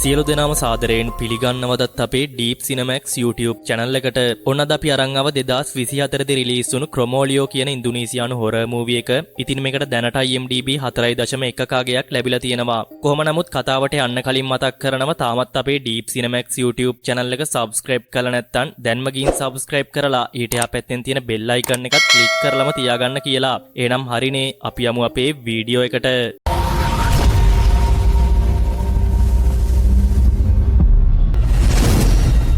සියලු දෙනාම සාදරයෙන් පිළිගන්නවදත් අපේ ඩීප් සිනමැක්ස් YouTube channel එකට. ඔන්න අද අපි අරන් ආව 2024 දී රිලීස් වුණු ක්‍රොමෝලියෝ කියන ඉන්දුනීසියානු හොරර් මූවි එක. ඉතින් මේකට දැනට IMDb 4.1 කාගයක් ලැබිලා තියෙනවා. කොහොම නමුත් කතාවට යන්න කලින් මතක් කරනවා තාමත් අපේ ඩීප් සිනමැක්ස් YouTube channel එක subscribe කරලා නැත්නම් දැන්ම ගිහින් subscribe කරලා ඊට එහා පැත්තෙන් තියෙන bell icon එකත් click කරලම තියාගන්න කියලා. එහෙනම් හරිනේ අපි යමු අපේ වීඩියෝ එකට.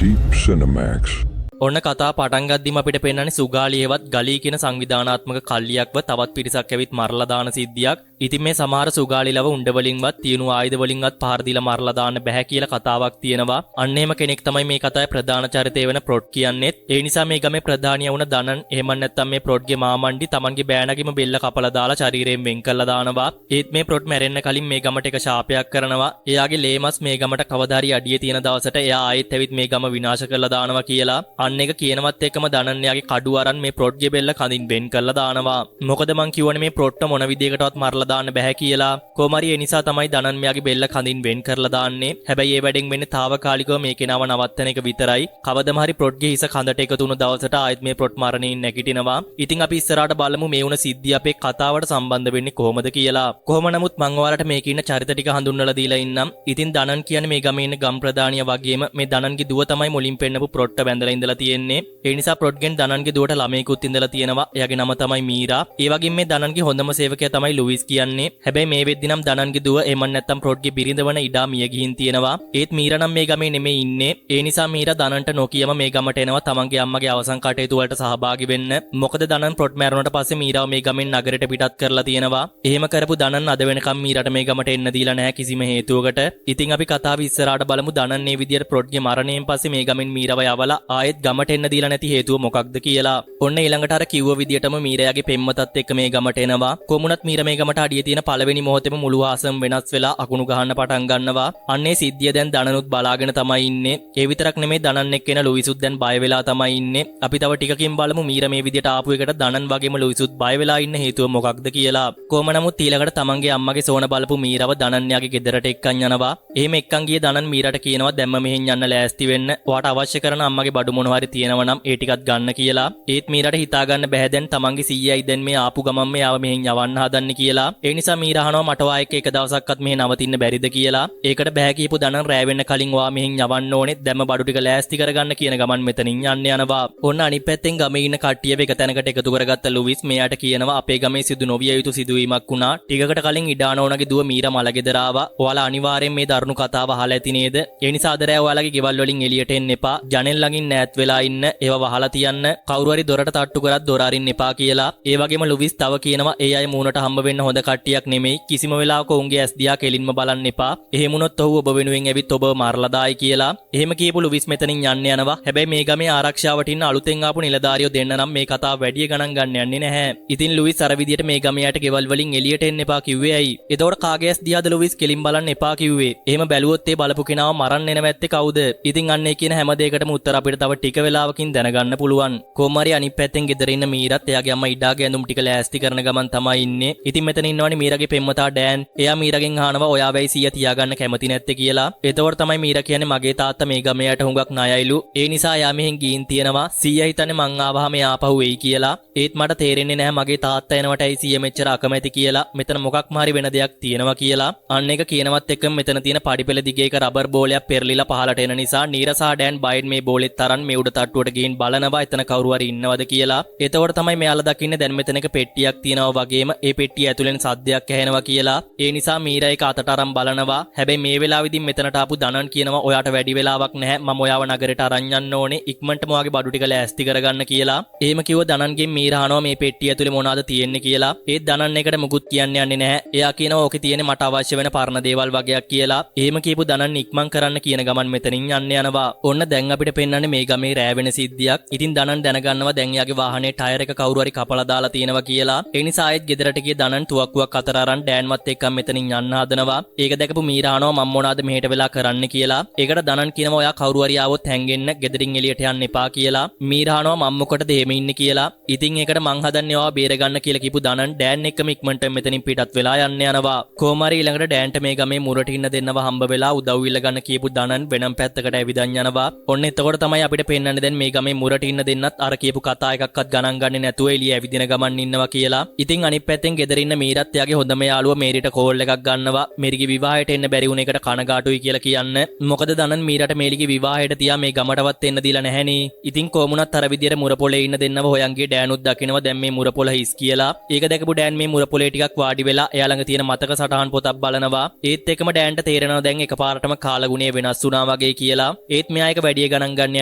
Deep Cinemax. ඔන්න කතා පටන් ගද්දිම අපිට පෙන්වන්නේ සුගාලියේවත් ගලී කියන සංවිධානාත්මක කල්ලියක්ව තවත් පිරිසක් ඇවිත් මරලා දාන සිද්ධියක්. ඉතින් මේ සමහර සුගාලිලව උණ්ඩ වලින්වත් තියුණු ආයුධ වලින්වත් පහර දීලා මරලා දාන්න බෑ කියලා කතාවක් තියෙනවා. අන්න එහෙම කෙනෙක් තමයි මේ කතාවේ ප්‍රධාන චරිතය වෙන ප්‍රොට් කියන්නේත්. ඒ නිසා මේ ගමේ ප්‍රධානියා වුණ දනන් එහෙම නැත්නම් මේ ප්‍රොට්ගේ මාමණ්ඩි තමන්ගේ බෑනගෙම බෙල්ල කපලා දාලා ශරීරයෙන් වෙන් කරලා දානවා. ඒත් මේ ප්‍රොට් මැරෙන්න කලින් මේ ගමට එක ශාපයක් කරනවා. එයාගේ ලේමස් මේ ගමට කවදා හරි අඩිය තියෙන දවසට එයා ආයෙත් ඇවිත් මේ ගම විනාශ කරලා දානවා කියලා. අන්න එක කියනවත් එක්කම දනන්යාගේ කඩුව අරන් මේ ප්‍රොට්ගේ බෙල්ල කඳින් වෙන් කරලා දානවා. මොකද මං කියවනේ මේ ප්‍රොට්ට මොන විදියකටවත් මරලා දාන්න බෑ කියලා. කොහොමරි ඒ නිසා තමයි දනන් මෙයාගේ බෙල්ල කඳින් වෙන් කරලා දාන්නේ. හැබැයි ඒ වැඩෙන් වෙන්නේ తాවකාලිකව මේ කෙනාව නවත්තන එක විතරයි. කවදම හරි ප්‍රොට්ගේ හිස කඳට එකතු වුණු දවසට ආයෙත් මේ ප්‍රොට් මරණයෙන් නැගිටිනවා. ඉතින් අපි ඉස්සරහට බලමු මේ වුණ සිද්ධිය අපේ කතාවට සම්බන්ධ වෙන්නේ කොහොමද කියලා. කොහොම නමුත් මං ඔයාලට මේකේ ඉන්න චරිත ටික හඳුන්වලා දීලා ඉන්නම්. ඉතින් දනන් කියන්නේ මේ ගමේ ඉන්න ගම් ප්‍රධානියා වගේම මේ දනන්ගේ දුව තමයි මුලින් පෙන්නපු ප්‍රොට්ට බැඳලා ඉඳලා තියෙන්නේ. ඒ නිසා ප්‍රොට්ගෙන් දනන්ගේ දුවට ළමයෙකුත් ඉඳලා තියෙනවා. එයාගේ නම තමයි මීරා. ඒ වගේම මේ දනන්ගේ හොඳම සේවකයා තමයි ලුයිස් කියන්නේ. හැබැයි මේ වෙද්දි නම් දනන්ගේ දුව එමන් නැත්තම් ප්‍රොට්ගේ බිරිඳ වන ඉඩා මිය ගිහින් තියෙනවා. ඒත් මීරා නම් මේ ගමේ නෙමෙයි ඉන්නේ. ඒ නිසා මීරා දනන්ට නොකියම මේ ගමට එනවා තමන්ගේ අම්මගේ අවසන් කටයුතු වලට සහභාගී වෙන්න. මොකද දනන් ප්‍රොට් මැරුණට පස්සේ මීරාව මේ ගමෙන් නගරයට පිටත් කරලා තියෙනවා. එහෙම කරපු දනන් අද වෙනකම් මීරාට මේ ගමට එන්න දීලා නැහැ කිසිම හේතුවකට. ඉතින් අපි කතාව ඉස්සරහට බලමු දනන් මේ විදියට ප්‍රොට්ගේ මරණයෙන් පස්සේ මේ ගමෙන් මීරාව යවලා ආයෙත් ගමට එන්න දීලා නැති හේතුව මොකක්ද කියලා. ඔන්න ඊළඟට අර කිව්ව විදියටම මීරාගේ පෙම්මතත් එක්ක මේ ගමට එනවා. කොමුණත් මීරා මේ ගමට අඩිය තියෙන පළවෙනි මොහොතේම මුළු ආසම වෙනස් වෙලා අකුණු ගහන්න පටන් ගන්නවා. අන්නේ සිද්ධිය දැන් දනනුත් බලාගෙන තමයි ඉන්නේ. ඒ විතරක් නෙමෙයි දනන් එක්ක එන ලුයිසුත් දැන් බය වෙලා තමයි ඉන්නේ. අපි තව ටිකකින් බලමු මීරා මේ විදියට ආපු එකට දනන් වගේම ලුයිසුත් බය වෙලා ඉන්න හේතුව මොකක්ද කියලා. කොහොම නමුත් ඊළඟට තමන්ගේ අම්මගේ සෝන බලපු මීරාව දනන්යාගේ ගෙදරට එක්කන් යනවා. එහෙම එක්කන් ගිය දනන් මීරාට කියනවා දැම්ම මෙහෙන් යන්න ලෑස්ති වෙන්න. ඔයාට අවශ්‍ය කරන අම්මගේ බඩු මොනවා හරි තියෙනවා නම් ඒ ටිකත් ගන්න කියලා. ඒත් මීරාට හිතා ගන්න බැහැ දැන් තමන්ගේ සීයයි දැන් මේ ආපු ගමන් මෙයාව මෙහෙන් යවන්න හදන්නේ කියලා. ඒ නිසා මීරා අහනවා මට ඔයා එක්ක එක දවසක්වත් මෙහෙ නවතින්න බැරිද කියලා. ඒකට බෑ කියපු දනන් රෑ වෙන්න කලින් ඔයා මෙහෙන් යවන්න ඕනේ. දැම්ම බඩු ටික ලෑස්ති කරගන්න කියන ගමන් මෙතනින් යන්න යනවා. ඔන්න අනිත් පැත්තෙන් ගමේ ඉන්න කට්ටියව එක තැනකට එකතු කරගත්ත ලුයිස් මෙයාට කියනවා අපේ ගමේ සිදු නොවිය යුතු සිදුවීමක් වුණා. ටිකකට කලින් ඉඩානෝනගේ දුව මීරා මලගෙදර ආවා. ඔයාලා අනිවාර්යෙන් මේ දරුණු කතාව අහලා ඇති නේද? ඒ නිසා අද රෑ ඔයාලගේ ගෙවල් වලින් එළියට එන්න එපා. ජනෙල් ළඟින් නෑත් වෙලා ඉන්න. ඒව වහලා තියන්න. කවුරු හරි දොරට තට්ටු කරත් දොර අරින්න එපා කියලා. ඒ වගේම ලුවිස් තව කියනවා ඒ අය මූණට හම්බ වෙන්න හොඳ කට්ටියක් නෙමෙයි. කිසිම වෙලාවක උන්ගේ ඇස් දිහා කෙලින්ම බලන්න එපා. එහෙම වුණොත් ඔහු ඔබ වෙනුවෙන් ඇවිත් ඔබව මරලා දායි කියලා. එහෙම කියපු ලුවිස් මෙතනින් යන්න යනවා. හැබැයි මේ ගමේ ආරක්ෂාවට ඉන්න අලුතෙන් ආපු නිලධාරියෝ දෙන්න නම් මේ කතාව වැඩි ගණන් ගන්න යන්නේ නැහැ. ඉතින් ලුවිස් අර විදියට මේ ගමයට ගෙවල් වලින් එළියට එන්න එපා කිව්වේ ඇයි? එතකොට කාගේ ඇස් දිහාද ලුවිස් කෙලින් බලන්න එපා කිව්වේ? එහෙම බැලුවොත් ඒ බලපු කෙනාව මරන්න එන වැත්තේ කවුද? ඉතින් අන්න ඒ කියන හැම දෙයකටම උත්තර අපිට තව ටික වෙලාවකින් දැනගන්න පුළුවන්. කොහොමරි අනිත් පැත්තෙන් ගෙදර ඉන්න මීරත් එයාගේ අම්මා ඉඩාගේ ඇඳුම් ටික ලෑස්ති කරන ගමන් තමයි ඉන්නේ. ඉතින් මෙතන ඉන්නවනේ මීරාගේ පෙම්වතා ඩෑන්. එයා මීරාගෙන් අහනවා ඔයා වෙයි සීයා තියාගන්න කැමති නැත්තේ කියලා. එතකොට තමයි මීරා කියන්නේ මගේ තාත්තා මේ ගමයට හුඟක් ණයයිලු. ඒ නිසා එයා මෙහෙන් ගිහින් තියෙනවා. සීයා හිතන්නේ මං ආවහම එයා ආපහු වෙයි කියලා. ඒත් මට තේරෙන්නේ නැහැ මගේ තාත්තා එනවටයි සීයා මෙච්චර අකමැති කියලා. මෙතන මොකක්ම හරි වෙන දෙයක් තියෙනවා කියලා. අන්න එක කියනවත් එක්කම මෙතන තියෙන පඩිපෙළ දිගේ එක රබර් බෝලයක් පෙරලිලා පහලට එන නිසා නීරසා ඩෑන් බයින් මේ බෝලෙත් තරන් මේ උඩ තට්ටුවට ගිහින් බලනවා එතන කවුරු හරි ඉන්නවද කියලා. එතකොට තමයි මෙයාලා දකින්නේ දැන් මෙතනක පෙට්ටියක් තියෙනවා වගේම ඒ පෙට්ටිය ඇතුලෙන් සද්දයක් ඇහෙනවා කියලා. ඒ නිසා මීරා ඒක අතට අරන් බලනවා. හැබැයි මේ වෙලාවෙදී මෙතනට ආපු දනන් කියනවා ඔයාට වැඩි වෙලාවක් නැහැ. මම ඔයාව නගරයට අරන් යන්න ඕනේ. ඉක්මනටම ඔයාගේ බඩු ටික ලෑස්ති කරගන්න කියලා. එහෙම කිව්ව දනන්ගෙන් මීරා අහනවා මේ පෙට්ටිය ඇතුලේ මොනවද තියෙන්නේ කියලා. ඒත් දනන් එකට මුකුත් කියන්නේ නැහැ. එයා කියනවා ඕකේ තියෙන්නේ මට අවශ්‍ය වෙන පරණ දේවල් වගේක් කියලා. එහෙම කියපු දනන් ඉක්මන් කරන්න කියන ගමන් මෙතනින් යන්න යනවා. ඔන්න දැන් අපිට පෙන්වන්නේ මේ ගමේ රෑ වෙන සිද්ධියක්. ඉතින් දනන් දැනගන්නවා දැන් යාගේ වාහනේ ටයර් එක කවුරු හරි කපලා දාලා තියෙනවා කියලා. ඒ නිසා ආයෙත් ගෙදරට ගිය දනන් තුවක්කු තුවක්කුවක් අතර අරන් ඩෑන්වත් එක්ක මෙතනින් යන්න හදනවා. ඒක දැකපු මීරා අහනවා මම මොනවද මෙහෙට වෙලා කරන්න කියලා. ඒකට දනන් කියනවා ඔයා කවුරු හරි ආවොත් හැංගෙන්න ගෙදරින් එළියට යන්න එපා කියලා. මීරා අහනවා මම මොකටද එහෙම ඉන්නේ කියලා. ඉතින් ඒකට මං හදන්නේ ඔයා බේරගන්න කියලා කිව්පු දනන් ඩෑන් එක්කම ඉක්මනට මෙතනින් පිටත් වෙලා යන්න යනවා. කොහොමරි ඊළඟට ඩෑන්ට මේ ගමේ මුරට ඉන්න දෙන්නව හම්බ වෙලා උදව් ඉල්ල ගන්න කියපු දනන් වෙනම පැත්තකට ඇවිදන් යනවා. ඔන්න එතකොට තමයි අපිට පෙන්වන්නේ දැන් මේ ගමේ මුරට ඉන්න දෙන්නත් අර කියපු කතා එකක්වත් ගණන් ගන්නේ නැතුව එළිය ඇවිදින ගමන් ඉන්නවා කියලා. ඉතින් අනිත් පැත්තෙන් ගෙදර ඉන්න මීරත් එයාගේ හොඳම යාළුවා මේරිට කෝල් එකක් ගන්නවා. මේරිගේ විවාහයට එන්න බැරි වුණ එකට කනගාටුයි කියලා කියන්න. මොකද දනන් මීරට මේලිගේ විවාහයට තියා මේ ගමටවත් එන්න දීලා නැහැනේ. ඉතින් කොමුණත් අර විදියට මුරපොලේ ඉන්න දෙන්නව හොයන්ගේ ඩෑනුත් දකිනවා දැන් මේ මුරපොල හිස් කියලා. ඒක දැකපු ඩෑන් මේ මුරපොලේ ටිකක් වාඩි වෙලා එයා ළඟ තියෙන මතක සටහන් පොතක් බලනවා. ඒත් එක්කම ඩෑන්ට තේරෙනවා දැන් එකපාරටම කාලගුණය වෙනස් වුණා වගේ කියලා. ඒත් මෙයා එක වැඩි ගණන් ගන්න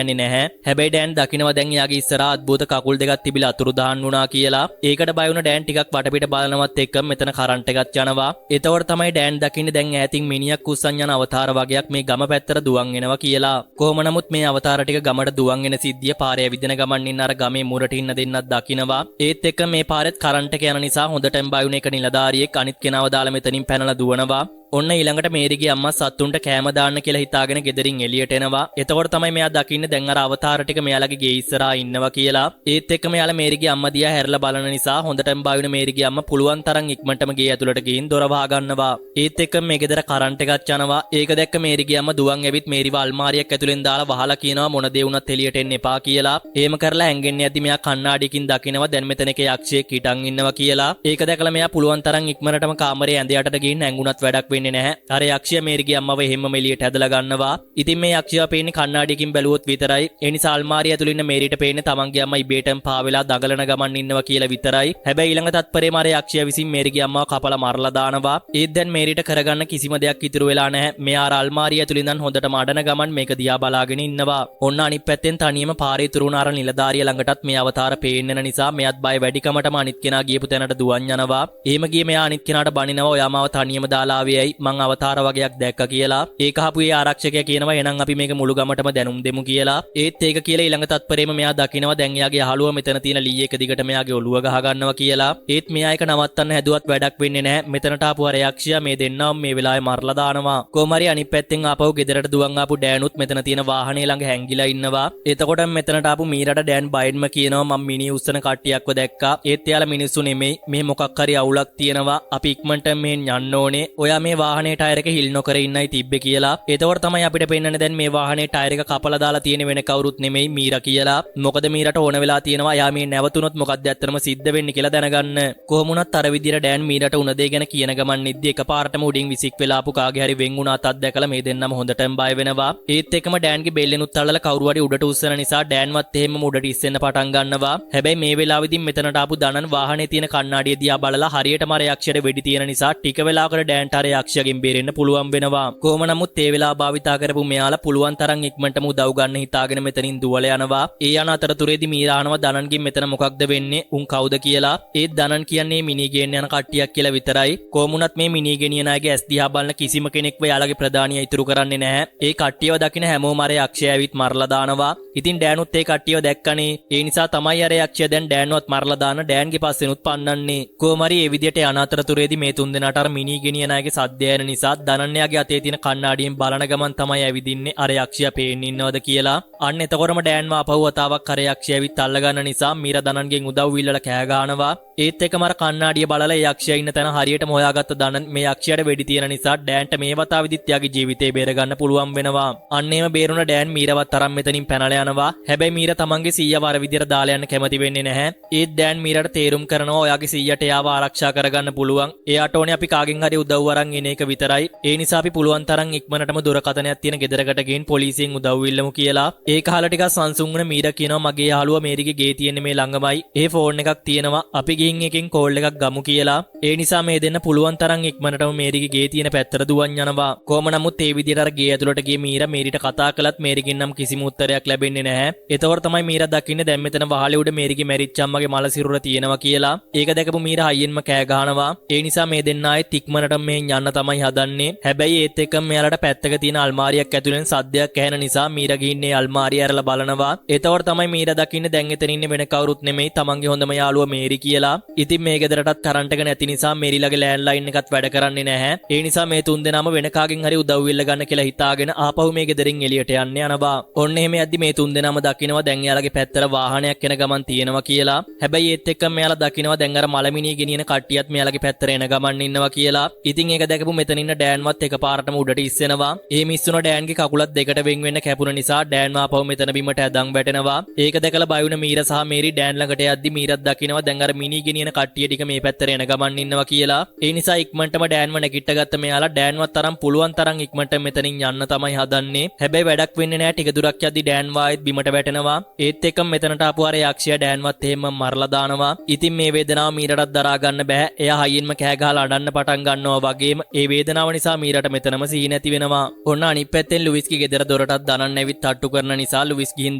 යන්නේ නැහැ. හැබැයි ඩෑන් දකිනවා දැන් එයාගේ ඉස්සරහා අද්භූත කකුල් දෙකක් තිබිලා අතුරුදහන් වුණා කියලා. ඒකට බය වුණ ඩෑන් ටිකක් වටපිට බලනවත් එක්ක මෙතන කරන්ට් එකක් යනවා. එතකොට තමයි ඩෑන් දකින්නේ දැන් ඈතින් මිනිහක් කුස්සන් යන අවතාර වගේක් මේ ගම පැත්තට දුවන් එනවා කියලා. කොහොම නමුත් මේ අවතාර ටික ගමට දුවන් එන සිද්ධිය පාරේ ඇවිදින ගමන් ඉන්න අර ගමේ මුරට ඉන්න දෙන්නත් දකිනවා. ඒත් එක්ක මේ පාරෙත් කරන්ට් එක යන නිසා හොඳටම බය වුණ එක නිලධාරියෙක් අනිත් කෙනාව දාලා මෙතනින් පැනලා දුවනවා. ඔන්න ඊළඟට මේරිගේ අම්මා සත්තුන්ට කෑම දාන්න කියලා හිතාගෙන ගෙදරින් එළියට එනවා. එතකොට තමයි මෙයා දකින්නේ දැන් අර අවතාර ටික මෙයාලගේ ගේ ඉස්සරහා ඉන්නවා කියලා. ඒත් එක්ක මෙයාලා මේරිගේ අම්මා දිහා හැරලා බලන නිසා හොඳටම බය වෙන මේරිගේ අම්මා පුළුවන් තරම් ඉක්මනටම ගේ ඇතුළට ගිහින් දොර වහා ගන්නවා. ඒත් එක්ක මේ ගෙදර කරන්ට් එකක් යනවා. ඒක දැක්ක මේරිගේ අම්මා දුවන් ඇවිත් මේරිව අල්මාරියක් ඇතුලෙන් දාලා වහලා කියනවා මොන දේ වුණත් එළියට එන්න එපා කියලා. එහෙම කරලා හැංගෙන්නේ නැති මෙයා කණ්ණාඩියකින් දකිනවා දැන් මෙතන එකේ යක්ෂයෙක් හිටන් ඉන්නවා කියලා. ඒක දැකලා මෙයා පුළුවන් තරම් ඉක්මනටම කාමරේ ඇඳ යටට ගිහින් හැංගුණත් වැඩක් වෙන්නේ නැහැ. අර යක්ෂයා මේරිගේ අම්මව හැමම එළියට ඇදලා ගන්නවා. ඉතින් මේ යක්ෂයා පේන්නේ කණ්ණාඩියකින් බැලුවොත් විතරයි. ඒ නිසා අල්මාරිය ඇතුළේ ඉන්න මේරිට පේන්නේ තමන්ගේ අම්මා ඉබේටම පාවෙලා දඟලන ගමන් ඉන්නවා කියලා විතරයි. හැබැයි ඊළඟ තත්පරේම අර යක්ෂයා විසින් මේරිගේ අම්මව කපලා මරලා දානවා. ඒත් දැන් මේරිට කරගන්න කිසිම දෙයක් ඉතුරු වෙලා නැහැ. මෙයා අර අල්මාරිය ඇතුළේ ඉඳන් හොඳටම අඩන ගමන් මේක දිහා බලාගෙන ඉන්නවා. ඔන්න අනිත් පැත්තෙන් තනියම පාරේ ඉතුරු වුණ අර නිලධාරිය ළඟටත් මේ අවතාර පේන්න නිසා මෙයාත් බය වැඩිකමටම අනිත් කෙනා ගියපු තැනට දුවන් යනවා. එහෙම ගියේ මෙයා අනිත් කෙනාට බනිනවා ඔයා මාව තනියම දාලා ආවේයි මං අවතාර වගේක් දැක්ක කියලා. ඒක අහපු ඒ ආරක්ෂකයා කියනවා එහෙනම් අපි මේක මුළු ගමටම දැනුම් දෙමු කියලා. ඒත් ඒක කියලා ඊළඟ තත්පරේම මෙයා දකිනවා දැන් එයාගේ යහළුවා මෙතන තියෙන ලී එක දිගට මෙයාගේ ඔළුව ගහ ගන්නවා කියලා. ඒත් මෙයා ඒක නවත්තන්න හැදුවත් වැඩක් වෙන්නේ නැහැ. මෙතනට ආපු අර යක්ෂයා මේ දෙන්නම මේ වෙලාවේ මරලා දානවා. කොහොමරි අනිත් පැත්තෙන් ආපහු ගෙදරට දුවන් ආපු ඩෑනුත් මෙතන තියෙන වාහනේ ළඟ හැංගිලා ඉන්නවා. එතකොට මෙතනට ආපු මීරට ඩෑන් බයින්ම කියනවා මම මිනි උස්සන කට්ටියක්ව දැක්කා. ඒත් එයාලා මිනිස්සු නෙමෙයි. මේ මොකක් හරි අවුලක් තියෙනවා. අපි ඉක්මනට මෙහෙන් යන්න ඕනේ. ඔයා මේ වාහනේ ටයර් එක හිල් නොකර ඉන්නයි තිබ්බේ කියලා. එතකොට තමයි අපිට පෙන්වන්නේ දැන් මේ වාහනේ ටයර් එක කපලා දාලා තියෙන වෙන කවුරුත් නෙමෙයි මීරා කියලා. මොකද මීරට ඕන වෙලා තියෙනවා යා මේ නැවතුනොත් මොකක්ද ඇත්තටම සිද්ධ වෙන්නේ කියලා දැනගන්න. කොහොම වුණත් අර විදියට ඩෑන් මීරට උන දේ ගැන කියන ගමන් නිද්දි එකපාරටම උඩින් විසික් වෙලා ආපු කාගේ හරි වෙන් වුණාත් අත්දැකලා මේ දෙන්නම හොඳටම බය වෙනවා. ඒත් එක්කම ඩෑන්ගේ බෙල්ලෙනුත් අල්ලලා කවුරු හරි උඩට උස්සන නිසා ඩෑන්වත් එහෙමම උඩට ඉස්සෙන්න පටන් ගන්නවා. හැබැයි මේ වෙලාවෙදී මෙතනට ආපු දනන් වාහනේ තියෙන කණ්ණාඩිය දිහා බලලා හරියටම අර යක්ෂයට වෙඩි තියෙන නිසා ටික වෙලාවකට ඩෑන්ට අර යක්ෂයාගෙන් බේරෙන්න පුළුවන් වෙනවා. කොහොම නමුත් ඒ වෙලාව භාවිතා කරපු මෙයාලා පුළුවන් තරම් ඉක්මනටම උදව් ගන්න හිතාගෙන මෙතනින් දුවලා යනවා. ඒ යන අතරතුරේදී මීරා අහනවා දනන්ගෙන් මෙතන මොකක්ද වෙන්නේ? උන් කවුද කියලා. ඒත් දනන් කියන්නේ මිනි ගේන්න යන කට්ටියක් කියලා විතරයි. කොහොමුණත් මේ මිනි ගෙනියන අයගේ ඇස් දිහා බලන කිසිම කෙනෙක්ව යාළගේ ප්‍රධානියා ඉතුරු කරන්නේ නැහැ. ඒ කට්ටියව දකින හැමෝම අර යක්ෂයා ඇවිත් මරලා දානවා. ඉතින් ඩෑනුත් ඒ කට්ටියව දැක්කනේ. ඒ නිසා තමයි අර යක්ෂයා දැන් ඩෑන්වත් මරලා දාන ඩෑන්ගේ පස්සෙනුත් පන්නන්නේ. කොහොමරි ඒ විදියට යන අතරතුරේදී මේ තුන්දෙනාට අර මිනි ගෙනියන අයගේ සද්දය එන නිසා දනන්යාගේ අතේ තියෙන කණ්ණාඩියෙන් බලන ගමන් තමයි ඇවිදින්නේ අර යක්ෂයා පේන්නේ ඉන්නවද කියලා. අන්න එතකොටම ඩෑන්ව අපහුව වතාවක් අර යක්ෂයා ඇවිත් අල්ල ගන්න නිසා මීරා දනන්ගෙන් උදව් ඉල්ලලා කෑ ගහනවා. ඒත් එකම අර කණ්ණාඩිය බලලා ඒ යක්ෂයා ඉන්න තැන හරියටම හොයාගත්ත දනන් මේ යක්ෂයාට වෙඩි තියෙන නිසා ඩෑන්ට මේ වතාවෙදිත් යාගේ ජීවිතේ බේර ගන්න පුළුවන් වෙනවා. අන්න එහෙම බේරුණ ඩෑන් මීරවත් තරම් මෙතනින් පැනලා යනවා. හැබැයි මීරා තමන්ගේ සීයාව අර විදියට දාලා යන්න කැමති වෙන්නේ නැහැ. ඒත් ඩෑන් මීරාට තේරුම් කරනවා ඔයාගේ සීයාට එයාව ආරක්ෂා කරගන්න පුළුවන්. එයාට ඕනේ අපි කාගෙන් හරි උදව් අරන් එන එක විතරයි. ඒ නිසා අපි පුළුවන් තරම් ඉක්මනටම දුරකථනයක් තියෙන ගෙදරකට ගිහින් පොලිසියෙන් උදව් ඉල්ලමු කියලා. ඒක අහලා ටිකක් සංසුන් වුණ මීරා කියනවා මගේ යාළුවා මේරිගේ ගේ තියෙන්නේ මේ ළඟමයි. ඒ ෆෝන් එකක් තියෙනවා. අපි ගිහින් එකෙන් කෝල් එකක් ගමු කියලා. ඒ නිසා මේ දෙන්න පුළුවන් තරම් ඉක්මනටම මේරිගේ ගේ තියෙන පැත්තට දුවන් යනවා. කොහොම නමුත් ඒ විදියට අර ගේ ඇතුළට ගිය මීරා මේරිට කතා කළත් මේරිගෙන් නම් කිසිම උත්තරයක් ලැබෙන්නේ නැහැ. එතකොට තමයි මීරා දකින්නේ දැන් මෙතන වහලේ උඩ මේරිගේ මැරිච්ච අම්මගේ මල සිරුර තියෙනවා කියලා. ඒක දැකපු මීරා හයියෙන්ම කෑ ගහනවා. ඒ නිසා මේ දෙන්න ආයෙත් ඉක්මනටම මෙහෙන් යන්න දාන්න තමයි හදන්නේ. හැබැයි ඒත් එක්කම මෙයාලට පැත්තක තියෙන අල්මාරියක් ඇතුලෙන් සද්දයක් ඇහෙන නිසා මීරා ගිහින්නේ අල්මාරිය ඇරලා බලනවා. එතකොට තමයි මීරා දකින්නේ දැන් එතන ඉන්නේ වෙන කවුරුත් නෙමෙයි තමන්ගේ හොඳම යාළුවා මේරි කියලා. ඉතින් මේ ගෙදරටත් කරන්ට් එක නැති නිසා මේරිලගේ ලෑන්ඩ් ලයින් එකත් වැඩ කරන්නේ නැහැ. ඒ නිසා මේ තුන් දෙනාම වෙන කාගෙන් හරි උදව් ඉල්ල ගන්න කියලා හිතාගෙන ආපහු මේ ගෙදරින් එළියට යන්න යනවා. ඔන්න එහෙම යද්දි මේ තුන් දෙනාම දකිනවා දැන් එයාලගේ පැත්තට වාහනයක් එන ගමන් තියෙනවා කියලා. හැබැයි ඒත් එක්කම මෙයාලා දකිනවා දැන් අර මලමිනිය ගෙනියන කට්ටියත් මෙයාලගේ පැත්තට එන ගමන් ඉන්නවා කියලා. ඉතින් ඒක දැකපු මෙතන ඉන්න ඩෑන්වත් එකපාරටම උඩට ඉස්සෙනවා. ඒ මිස්සුන ඩෑන්ගේ කකුලත් දෙකට වෙන් වෙන්න කැපුණ නිසා ඩෑන් ආපහු මෙතන බිමට ඇදන් වැටෙනවා. ඒක දැකලා බය වුණ මීරා සහ මේරි ඩෑන් ළඟට යද්දි මීරත් දකිනවා දැන් අර මිනි ගෙනියන කට්ටිය ටික මේ පැත්තට එන ගමන් ඉන්නවා කියලා. ඒ නිසා ඉක්මනටම ඩෑන්ව නැගිට ගත්ත මෙයාලා ඩෑන්වත් තරම් පුළුවන් තරම් ඉක්මනට මෙතනින් යන්න තමයි හදන්නේ. හැබැයි වැඩක් වෙන්නේ නැහැ. ටික දුරක් යද්දි ඩෑන් වායෙත් බිමට වැටෙනවා. ඒත් එක්කම මෙතනට ආපු අර යක්ෂයා ඩෑන්වත් එහෙම මරලා දානවා. ඉතින් මේ වේදනාව මීරටත් දරා ගන්න බෑ. එයා හයියෙන්ම කෑ ගහලා අඬන්න පටන් ගන්නවා වගේම ඒ වේදනාව නිසා මීරට මෙතනම සිහි නැති වෙනවා. ඔන්න අනිත් පැත්තෙන් ලුයිස්ගේ ගෙදර දොරටත් දනන් ඇවිත් තට්ටු කරන නිසා ලුයිස් ගිහින්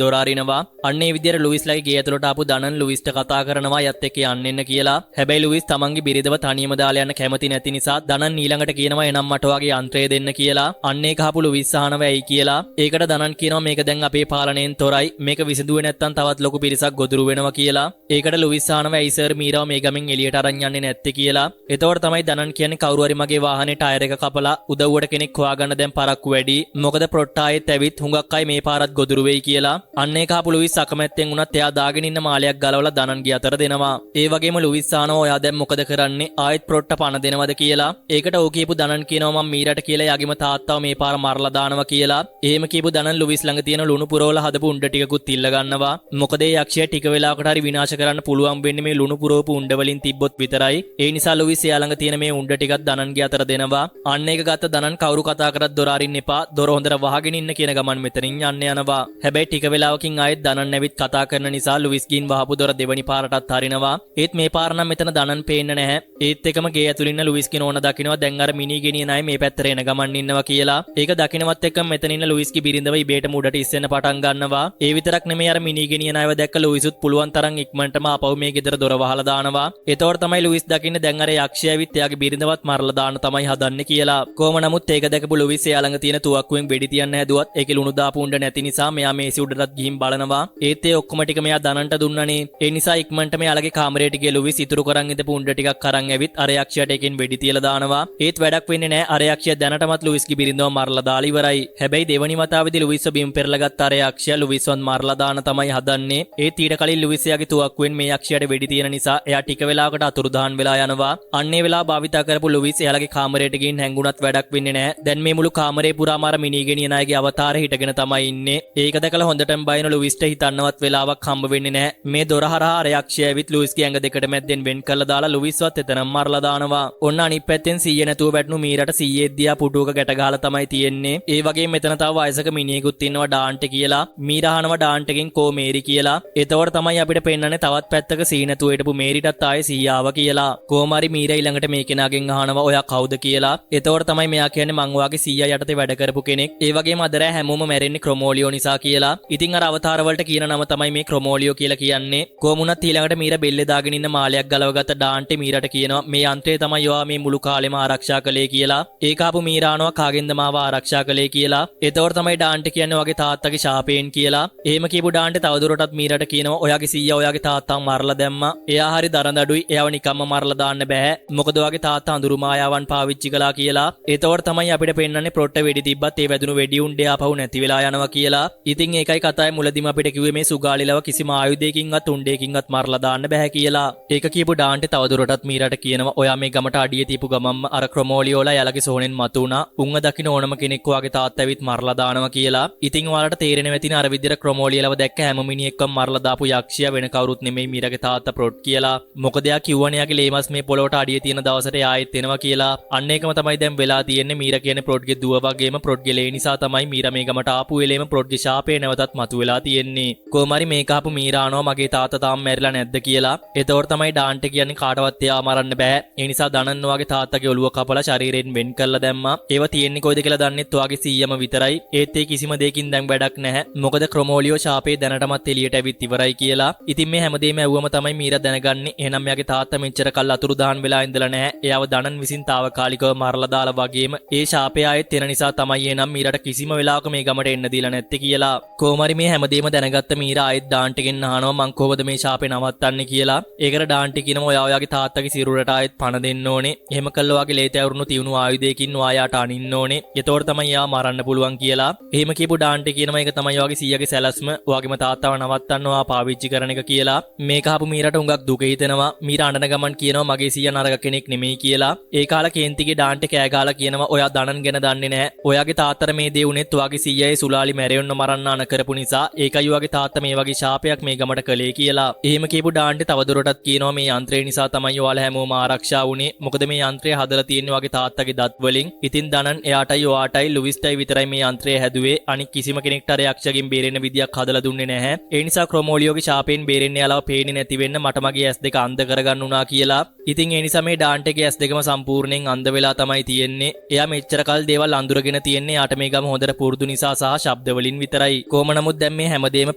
දොර අරිනවා. අන්න ඒ විදිහට ලුයිස්ලාගේ ගේ ඇතුළට ආපු දනන් ලුයිස්ට කතා කරනවා යත් එක්ක යන්න එන්න කියලා. හැබැයි ලුයිස් තමන්ගේ බිරිඳව තනියම දාලා යන්න කැමති නැති නිසා දනන් ඊළඟට කියනවා එනම් මට වගේ යන්ත්‍රය දෙන්න කියලා. අන්න ඒක අහපු ලුයිස් අහනවා ඇයි කියලා. ඒකට දනන් කියනවා මේක දැන් අපේ පාලනයෙන් තොරයි. මේක විසඳුවේ නැත්තම් තවත් ලොකු පිරිසක් ගොදුරු වෙනවා කියලා. ඒකට ලුයිස් අහනවා ඇයි සර් මීරාව මේ ගමෙන් එළියට අරන් යන්නේ නැත්තේ කියලා. එතකොට තමයි දනන් කියන්නේ කවුරු හරි මගේ වාහනේ ටයර් එක කපලා උදව්වට කෙනෙක් හොයාගන්න දැන් පරක්කු වැඩි. මොකද ප්‍රොට්ටායෙත් ඇවිත් හුඟක් අය මේ පාරත් ගොදුරු වෙයි කියලා. අන්න ඒක අහපු ලුයිස් අකමැත්තෙන් උනත් එයා දාගෙන ඉන්න මාලයක් ගලවලා දනන්ගේ අතර දෙනවා. ඒ වගේම ලුයිස් අහනවා ඔයා දැන් මොකද කරන්නේ? ආයෙත් ප්‍රොට්ට පණ දෙනවද කියලා. ඒකට ඕක කියපු දනන් කියනවා මම මීරට කියලා යාගිම තාත්තව මේ පාර මරලා දානවා කියලා. එහෙම කියපු දනන් ලුයිස් ළඟ තියෙන ලුණු පුරවලා හදපු උණ්ඩ ටිකකුත් ඉල්ල ගන්නවා. මොකද ඒ යක්ෂයා ටික වෙලාවකට හරි විනාශ කරන්න පුළුවන් වෙන්නේ මේ ලුණු පුරවපු උණ්ඩ වලින් තිබ්බොත් විතරයි. ඒ නිසා ලුයිස් එයා ළඟ තියෙන මේ උණ්ඩ ටිකක් දනන්ගේ අතර දෙනවා. අන්න ඒක ගත්ත දනන් කවුරු කතා කරත් දොර අරින්න එපා. දොර හොඳට වහගෙන ඉන්න කියන ගමන් මෙතනින් යන්න යනවා. හැබැයි ටික වෙලාවකින් ආයෙත් දනන් ඇවිත් කතා කරන නිසා ලුයිස් ගින් වහපු දොර දෙවනි පාරටත් හරිනවා. ඒත් මේ පාර නම් මෙතන දනන් පේන්න නැහැ. ඒත් එකම ගේ ඇතුළේ ඉන්න ලුයිස්ගේ නෝන දකිනවා දැන් අර මිනි ගෙනියන අය මේ පැත්තට එන ගමන් ඉන්නවා කියලා. ඒක දකිනවත් එක්කම මෙතන ඉන්න ලුයිස්ගේ බිරිඳව ඉබේටම උඩට ඉස්සෙන්න පටන් ගන්නවා. ඒ විතරක් නෙමෙයි අර මිනි ගෙනියන අයව දැක්ක ලුයිසුත් පුළුවන් තරම් ඉක්මනටම ආපහු මේ ගෙදර දොර වහලා දානවා. එතකොට තමයි ලුයිස් දකින්නේ දැන් අර යක්ෂයා ඇවිත් එයාගේ බිරිඳවත් මරලා දාන්න තමයි හදන්නේ කියලා. කොහොම නමුත් ඒක දැකපු ලුයිස් එයා ළඟ තියෙන තුවක්කුවෙන් වෙඩි තියන්න හැදුවත් ඒකේ ලුණු දාපු උණ්ඩ නැති නිසා මෙයා මේසි උඩටත් ගිහින් බලනවා. ඒත් ඒ ඔක්කොම ටික මෙයා දනන්ට දුන්නනේ. ඒ නිසා ඉක්මනට මෙයාලගේ කාමරයට ගිය ලුයිස් ඉතුරු කරන් ඉඳපු උණ්ඩ ටිකක් අරන් ඇවිත් අර යක්ෂයාට එකෙන් වෙඩි තියලා දානවා. ඒත් වැඩක් වෙන්නේ නැහැ. අර යක්ෂයා දැනටමත් ලුයිස්ගේ බිරිඳව මරලා දාලා ඉවරයි. හැබැයි දෙවනි වතාවේදී ලුයිස්ව බිම් පෙරලා ගත්ත අර යක්ෂයා ලුයිස්වත් මරලා දාන තමයි හදන්නේ. ඒත් ඊට කලින් ලුයිස් එයාගේ තුවක්කුවෙන් මේ යක්ෂයාට වෙඩි තියෙන නිසා එයා ටික වෙලාවකට අතුරුදහන් වෙලා යනවා. අන්නේ වෙලාව භාවිතා කරපු ලුයිස් එයාලගේ කාමරයට ගිහින් හැංගුණත් වැඩක් වෙන්නේ නැහැ. දැන් මේ මුළු කාමරේ පුරාම අර මිනි ගෙනියන අයගේ අවතාරය හිටගෙන තමයි ඉන්නේ. ඒක දැකලා හොඳටම බයින ලුයිස්ට හිතන්නවත් වෙලාවක් හම්බ වෙන්නේ නැහැ. මේ දොර හරහා අර යක්ෂයා ඇවිත් ලුයිස්ගේ ඇඟ දෙකට මැද්දෙන් වෙන් කරලා දාලා ලුයිස්වත් එතනම මරලා දානවා. ඔන්න අනිත් පැත්තෙන් සීයේ නැතුව වැටුණු මීරට සීයේ දියා පුටුවක ගැට ගහලා තමයි තියෙන්නේ. ඒ වගේම මෙතන තව වයසක මිනිහෙකුත් ඉන්නවා ඩාන්ට් කියලා. මීරා අහනවා ඩාන්ට්ගෙන් කෝ මේරි කියලා. එතකොට තමයි අපිට පෙන්නන්නේ තවත් පැත්තක සී නැතුව හිටපු මේරිටත් ආයේ සීයාව කියලා. කොහොමරි මීරා ඊළඟට මේ කෙනාගෙන් අහනවා ඔයා කවුද කියලා. එතකොට තමයි මෙයා කියන්නේ මං ඔයාගේ සීයා යටතේ වැඩ කරපු කෙනෙක්. ඒ වගේම අදරෑ හැමෝම මැරෙන්නේ ක්‍රොමෝලියෝ නිසා කියලා. ඉතින් අර අවතාර වලට කියන නම තමයි මේ ක්‍රොමෝලියෝ කියලා කියන්නේ. කොහොමුණත් ඊළඟට මීරා බෙල්ලේ දාගෙන ඉන්න මාලයක් ගලවගත්ත ඩාන්ට් මීරට කියනවා මේ යන්ත්‍රය තමයි ඔයා මේ මුළු කාලෙම ආරක්ෂා කළේ කියලා. ඒක ආපු මීරා අහනවා කාගෙන්ද මාව ආරක්ෂා කළේ කියලා. එතකොට තමයි ඩාන්ට් කියන්නේ ඔයාගේ තාත්තගේ ශාපයෙන් කියලා. එහෙම කියපු ඩාන්ට් තවදුරටත් මීරට කියනවා ඔයාගේ සීයා ඔයාගේ තාත්තාව මරලා දැම්මා. එයා හරි දරදඬුයි. එයාව නිකම්ම මරලා දාන්න බෑ. මොකද ඔයාගේ තාත්තා අඳුරු මායාවන් පාවිච්චි කළා කියලා. එතකොට තමයි අපිට පෙන්නන්නේ ප්‍රොට්ට වෙඩි තිබ්බත් ඒ වැදුණු වෙඩි උණ්ඩේ ආපහු නැති වෙලා යනවා කියලා. ඉතින් ඒකයි කතාවේ මුලදීම අපිට කිව්වේ මේ සුගාලිලව කිසිම ආයුධයකින්වත් උණ්ඩයකින්වත් මරලා දාන්න බෑ කියලා. ඒක කියපු ඩාන්ට් තවදුරටත් මීරට කියනවා ඔයා මේ ගමට අඩිය තියපු ගමම්ම අර ක්‍රොමෝලියෝලා යාලගේ සෝනෙන් මතු වුණා. උංග දකින්න ඕනම කෙනෙක් ඔයාගේ තාත්තා ඇවිත් මරලා දානවා කියලා. ඉතින් ඔයාලට තේරෙන්නේ නැතින අර විදිහට ක්‍රොමෝලියලව දැක්ක හැම මිනිහෙක්වම මරලා දාපු යක්ෂයා වෙන කවුරුත් නෙමෙයි මීරගේ තාත්තා ප්‍රොට් කියලා. මොකද එයා කිව්වනේ යාගේ ලේමස් මේ පොළොවට අඩිය තියෙන දවසට ආයෙත් එනවා කියලා. අන්න ඒකම තමයි දැන් වෙලා තියෙන්නේ. මීරා කියන්නේ ප්‍රොට්ගේ දුව වගේම ප්‍රොට්ගේ ලේ නිසා තමයි මීරා මේ ගමට ආපු වෙලේම ප්‍රොට්ගේ ශාපේ නැවතත් මතුවලා තියෙන්නේ. කොහොමරි මේක ආපු මීරා අහනවා මගේ තාත්තා තාම මැරිලා නැද්ද කියලා. එතකොට තමයි ඩාන්ට් කියන්නේ කාටවත් එයා මරන්න බෑ. ඒ නිසා දනන් ඔයාගේ තාත්තගේ ඔළුව කපලා ශරීරයෙන් වෙන් කරලා දැම්මා. ඒව තියෙන්නේ කොයිද කියලා දන්නෙත් ඔයාගේ සීයම විතරයි. ඒත් ඒ කිසිම දෙයකින් දැන් වැඩක් නැහැ. මොකද ක්‍රොමෝලියෝ ශාපේ දැනටමත් එළියට ඇවිත් ඉවරයි කියලා. ඉතින් මේ හැමදේම ඇහුවම තමයි මීරා දැනගන්නේ එහෙනම් එයාගේ තාත්තා මෙච්චර කල් අතුරුදහන් වෙලා ඉඳලා නැහැ. එයාව දනන් විසින් තාවකාලිකව තාවකාලිකව මරලා දාලා වගේම ඒ ශාපය ආයෙත් එන නිසා තමයි එනම් මීරට කිසිම වෙලාවක මේ ගමට එන්න දීලා නැත්තේ කියලා. කොහොමරි මේ හැමදේම දැනගත්ත මීරා ආයෙත් ඩාන්ටිගෙන් අහනවා මං කොහොමද මේ ශාපේ නවත්තන්නේ කියලා. ඒකට ඩාන්ටි කියනවා ඔයා ඔයාගේ තාත්තගේ සිරුරට ආයෙත් පණ දෙන්න ඕනේ. එහෙම කළා වගේ ලේත ඇවුරුණු තියුණු ආයුධයකින් ඔයාට අනින්න ඕනේ. එතකොට තමයි යා මරන්න පුළුවන් කියලා. එහෙම කියපු ඩාන්ටි කියනවා ඒක තමයි ඔයාගේ සීයාගේ සැලැස්ම. ඔයාගේම තාත්තව නවත්තන්න ඔයා පාවිච්චි කරන එක කියලා. මේක අහපු මීරට හුඟක් දුක හිතෙනවා. මීරා අඬන ගමන් කියනවා මගේ සීයා නරක කෙනෙක් නෙමෙයි කියලා. ඒ කාලා කේන්තිගේ ඩාන්ටි කෑ ගහලා කියනවා ඔයා දනන් ගැන දන්නේ නැහැ. ඔයාගේ තාත්තට මේ දේ උනේත් ඔයාගේ සීයාගේ සුලාලි මැරෙන්න මරන්න අන කරපු නිසා ඒකයි ඔයාගේ තාත්තා මේ වගේ ශාපයක් මේ ගමට කළේ කියලා. එහෙම කියපු ඩාන්ටි තවදුරටත් කියනවා මේ යන්ත්‍රය නිසා තමයි ඔයාලා හැමෝම ආරක්ෂා වුනේ. මොකද මේ යන්ත්‍රය හදලා තියෙන්නේ ඔයාගේ තාත්තගේ දත් වලින්. ඉතින් දනන් එයාටයි ඔයාටයි ලුවිස්ටයි විතරයි මේ යන්ත්‍රය හැදුවේ. අනික කිසිම කෙනෙක්ට අර යක්ෂගෙන් බේරෙන්න විදියක් හදලා දුන්නේ නැහැ. ඒ නිසා ක්‍රොමෝලියෝගේ ශාපයෙන් බේරෙන්න යාලව පේන්නේ නැති වෙන්න මට මගේ ඇස් දෙක අන්ධ කරගන්න උනා කියලා. ඉතින් ඒ නිසා මේ ඩාන්ටිගේ ඇස් දෙකම සම්පූර්ණයෙන් අන්ධ වෙලා තමයි තියෙන්නේ. එයා මෙච්චර කල් දේවල් අඳුරගෙන තියෙන්නේ යාට මේ ගම හොඳට පුරුදු නිසා සහ ශබ්ද වලින් විතරයි. කොහොම නමුත් දැන් මේ හැමදේම